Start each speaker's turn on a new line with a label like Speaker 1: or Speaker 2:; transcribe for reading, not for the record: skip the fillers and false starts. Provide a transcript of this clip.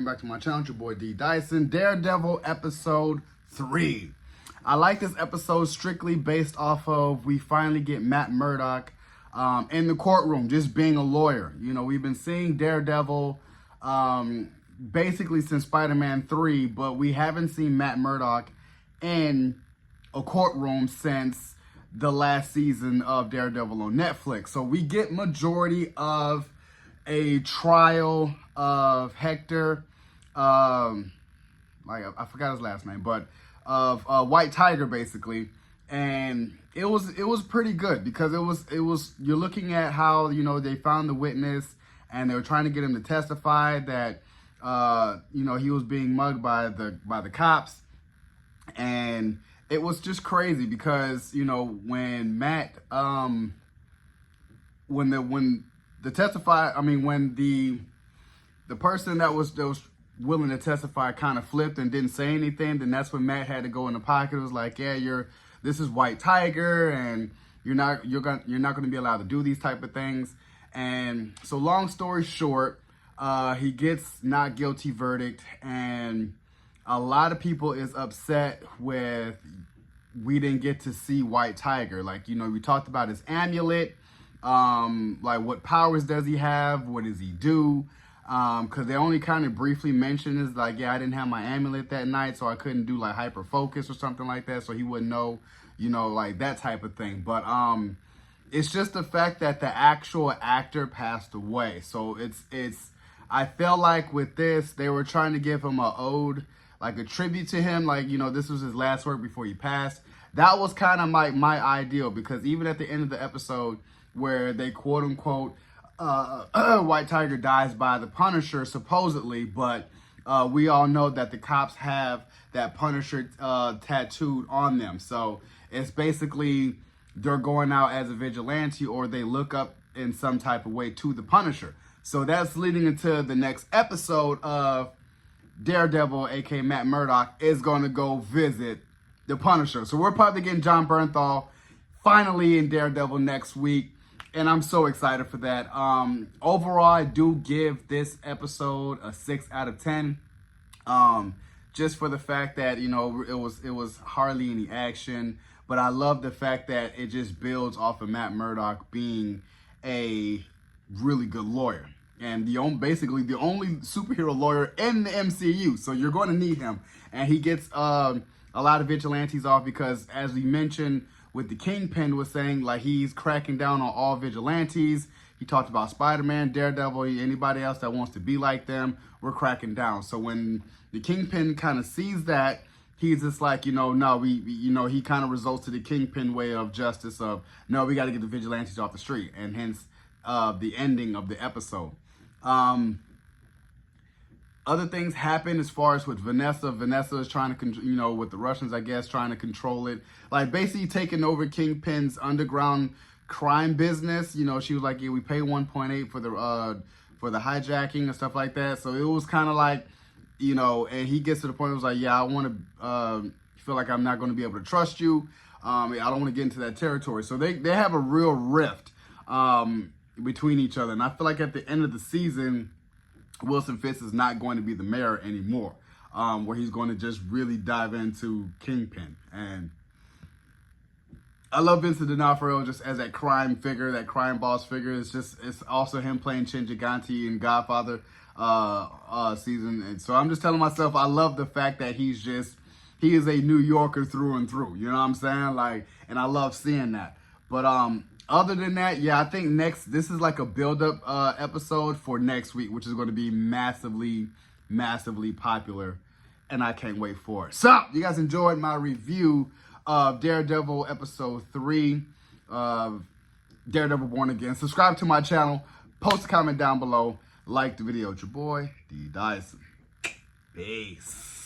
Speaker 1: welcome back to my channel. It's your boy D Dyson. Daredevil episode 3. I like this episode strictly based off of we finally get MattMurdock in the courtroom, just being a lawyer. You know, we've been seeing Daredevil basically since Spider-Man 3, but we haven't seen MattMurdock in a courtroom since the last season of Daredevil on Netflix. So we get majority of a trial of Hector, I forgot his last name, but of White Tiger basically, and it was pretty good because it was you're looking at how, you know, they found the witness and they were trying to get him to testify that you know, he was being mugged by the cops, and it was just crazy because, you know, when Matt when the person that was willing to testify kind of flipped and didn't say anything, then that's when Matt had to go in the pocket. It was like, yeah, this is White Tiger, and you're not going to be allowed to do these type of things. And so, long story short, he gets not guilty verdict, and a lot of people is upset with we didn't get to see White Tiger. Like, you know, we talked about his amulet. Like, what powers does he have? What does he do? Because they only kind of briefly mention is like, yeah, I didn't have my amulet that night, so I couldn't do like hyper focus or something like that, so he wouldn't know, you know, like that type of thing. But it's just the fact that the actual actor passed away. So I felt like with this, they were trying to give him a ode, like a tribute to him, like, you know, this was his last work before he passed. That was kind of my ideal, because even at the end of the episode, where they quote unquote White Tiger dies by the Punisher supposedly, but we all know that the cops have that Punisher tattooed on them. So it's basically they're going out as a vigilante, or they look up in some type of way to the Punisher. So that's leading into the next episode of Daredevil, aka MattMurdock, is going to go visit the Punisher. So we're probably getting Jon Bernthal finally in Daredevil next week, and I'm so excited for that. Overall, I do give this episode a 6 out of 10. Just for the fact that, you know, it was hardly any action, but I love the fact that it just builds off of MattMurdock being a really good lawyer, and basically the only superhero lawyer in the MCU. So you're going to need him, and he gets a lot of vigilantes off because, as we mentioned, with the Kingpin was saying, like, he's cracking down on all vigilantes. He talked about Spider-Man, Daredevil, anybody else that wants to be like them, we're cracking down. So when the Kingpin kind of sees that, he's just like, you know, no, he kind of results to the Kingpin way of justice of, no, we got to get the vigilantes off the street, and hence the ending of the episode. Other things happen as far as with Vanessa. Vanessa is trying to, you know, with the Russians, I guess, trying to control it. Like, basically taking over Kingpin's underground crime business. You know, she was like, yeah, we pay 1.8 for the hijacking and stuff like that. So it was kind of like, you know, and he gets to the point where it was like, yeah, I want to feel like I'm not going to be able to trust you. I don't want to get into that territory. So they have a real rift between each other. And I feel like at the end of the season, Wilson Fisk is not going to be the mayor anymore, where he's going to just really dive into Kingpin. And I love Vincent D'Onofrio just as that crime figure, that crime boss figure. It's also him playing Chin Gigante in Godfather season. And so I'm just telling myself, I love the fact that he is a New Yorker through and through. You know what I'm saying? Like, and I love seeing that. But other than that, yeah, I think this is like a build-up episode for next week, which is going to be massively, massively popular, and I can't wait for it. So, you guys enjoyed my review of Daredevil episode 3 of Daredevil Born Again. Subscribe to my channel, post a comment down below, like the video. It's your boy, D Dyson. Peace.